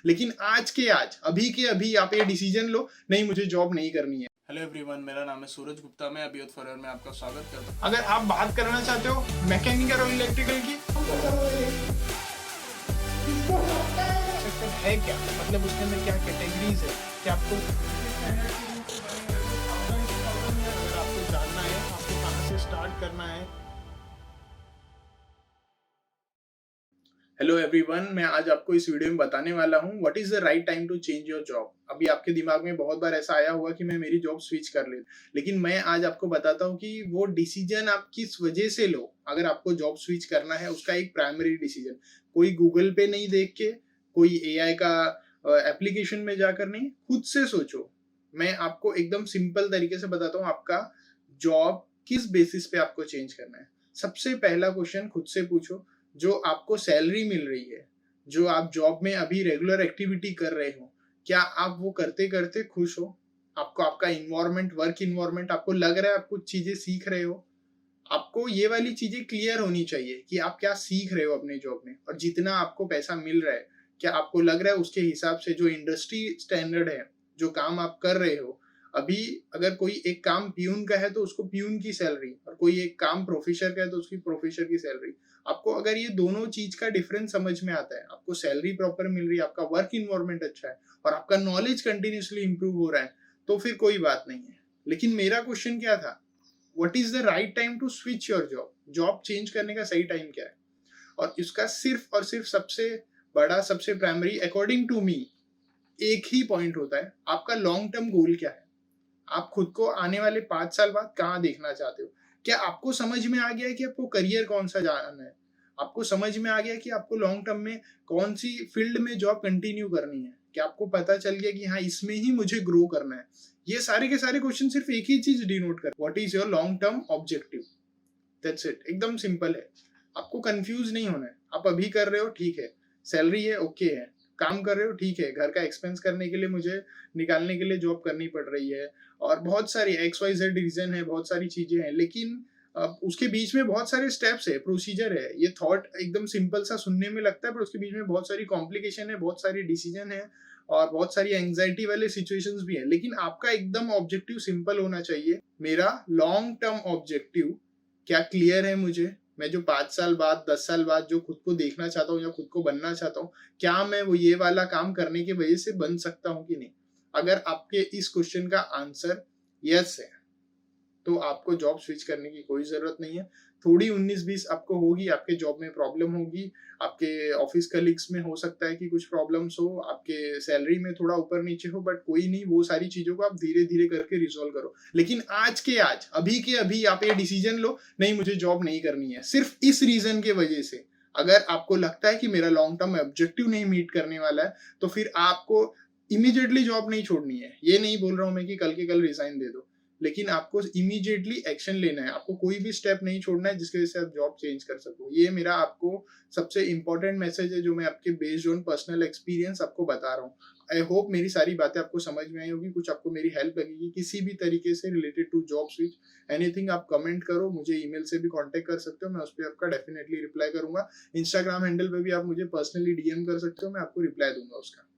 लेकिन आज के आज, अभी के अभी आप ये डिसीजन लो, नहीं मुझे जॉब नहीं करनी है। हेलो एवरीवन, मेरा नाम है सूरज गुप्ता। मैं अभियोत फॉरवर में आपका स्वागत करता हूँ। अगर आप बात करना चाहते हो मैकेनिकल और इलेक्ट्रिकल की, है क्या मतलब उसके अंदर क्या कैटेगरीज है, क्या आपको जानना है, आपको कहाँ से स्टार्ट करना है। हेलो एवरीवन, मैं आज आपको इस वीडियो में बताने वाला हूँ what is the right time to change your job. अभी आपके दिमाग में बहुत बार ऐसा आया होगा कि मैं मेरी जॉब स्विच कर ले, लेकिन मैं आज आपको बताता हूँ कि वो डिसीजन आप किस वजह से लो। अगर आपको जॉब स्विच करना है उसका एक प्राइमरी डिसीजन, कोई गूगल पे नहीं देख के, कोई एआई का एप्लीकेशन में जाकर नहीं, खुद से सोचो। मैं आपको एकदम सिंपल तरीके से बताता हूँ आपका जॉब किस बेसिस पे आपको चेंज करना है। सबसे पहला क्वेश्चन खुद से पूछो, जो आपको सैलरी मिल रही है, जो आप जॉब में अभी रेगुलर एक्टिविटी कर रहे हो, क्या आप वो करते करते खुश हो? आपको आपका इन्वायरमेंट, वर्क इन्वायरमेंट, आपको लग रहा है आप कुछ चीजें सीख रहे हो? आपको ये वाली चीजें क्लियर होनी चाहिए कि आप क्या सीख रहे हो अपने जॉब में, और जितना आपको पैसा मिल रहा है क्या आपको लग रहा है उसके हिसाब से जो इंडस्ट्री स्टैंडर्ड है, जो काम आप कर रहे हो। अभी अगर कोई एक काम प्यून का है तो उसको प्यून की सैलरी, और कोई एक काम प्रोफेसर का है तो उसकी प्रोफेसर की सैलरी। आपको अगर ये दोनों चीज का डिफरेंस समझ में आता है, आपको सैलरी प्रॉपर मिल रही है, आपका वर्क इन्वायरमेंट अच्छा है और आपका नॉलेज कंटिन्यूसली इंप्रूव हो रहा है, तो फिर कोई बात नहीं है। लेकिन मेरा क्वेश्चन क्या था, what is the right time to switch your job? Job change करने का सही टाइम क्या है? और इसका सिर्फ और सिर्फ सबसे बड़ा, सबसे प्राइमरी अकॉर्डिंग टू मी एक ही पॉइंट होता है, आपका लॉन्ग टर्म गोल क्या है? आप खुद को आने वाले 5 साल बाद कहाँ देखना चाहते हो? क्या आपको समझ में आ गया है कि आपको करियर कौन सा जाना है? आपको समझ में आ गया कि आपको लॉन्ग टर्म में कौन सी फील्ड में जॉब कंटिन्यू करनी है? क्या आपको पता चल गया कि हाँ इसमें ही मुझे ग्रो करना है? ये सारे के सारे क्वेश्चन सिर्फ एक ही चीज डिनोट कर, what is your long term objective. That's it, एकदम सिंपल है। आपको कंफ्यूज नहीं होना है। आप अभी कर रहे हो ठीक है, सैलरी है ओके है, काम कर रहे हो ठीक है, घर का एक्सपेंस करने के लिए मुझे निकालने के लिए जॉब करनी पड़ रही है, और बहुत सारी एक्स वाई जेड रीजन है, बहुत सारी चीजें हैं, लेकिन उसके बीच में बहुत सारे स्टेप्स है, प्रोसीजर है। ये थॉट एकदम सिंपल सा सुनने में लगता है, पर उसके बीच में बहुत सारी कॉम्प्लिकेशन है, बहुत सारी डिसीजन है, और बहुत सारी एंग्जाइटी वाले सिचुएशंस भी है। लेकिन आपका एकदम ऑब्जेक्टिव सिंपल होना चाहिए। मेरा लॉन्ग टर्म ऑब्जेक्टिव क्या क्लियर है मुझे? मैं जो 5 साल बाद, 10 साल बाद जो खुद को देखना चाहता हूँ या खुद को बनना चाहता हूँ, क्या मैं वो ये वाला काम करने की वजह से बन सकता हूँ कि नहीं? अगर आपके इस क्वेश्चन का आंसर यस है तो आपको जॉब स्विच करने की कोई जरूरत नहीं है। थोड़ी 19-20 आपको होगी, आपके जॉब में प्रॉब्लम होगी, आपके ऑफिस कलीग्स में हो सकता है कि कुछ प्रॉब्लम्स हो, आपके सैलरी में थोड़ा ऊपर नीचे हो, बट कोई नहीं, वो सारी चीजों को आप धीरे धीरे करके रिजॉल्व करो। लेकिन आज के आज, अभी के अभी आप ये डिसीजन लो, नहीं मुझे जॉब नहीं करनी है, सिर्फ इस रीजन के वजह से। अगर आपको लगता है कि मेरा लॉन्ग टर्म ऑब्जेक्टिव नहीं मीट करने वाला है, तो फिर आपको इमीडिएटली जॉब नहीं छोड़नी है। ये नहीं बोल रहा हूं मैं कि कल के कल रिजाइन दे दो, लेकिन आपको इमीडिएटली एक्शन लेना है। आपको कोई भी स्टेप नहीं छोड़ना है जिसकी वजह से आप जॉब चेंज कर सको। ये मेरा आपको सबसे इंपॉर्टेंट मैसेज है, जो मैं आपके बेस्ड ऑन पर्सनल एक्सपीरियंस आपको बता रहा हूँ। आई होप मेरी सारी बातें आपको समझ में आई होगी, कुछ आपको मेरी हेल्प लगेगी किसी भी तरीके से related to job switch. Anything आप कमेंट करो, मुझे ईमेल से भी कांटेक्ट कर सकते हो, मैं उस पर आपका डेफिनेटली रिप्लाई करूंगा। इंस्टाग्राम हैंडल पे भी आप मुझे पर्सनली डीएम कर सकते हो, मैं आपको रिप्लाई दूंगा उसका।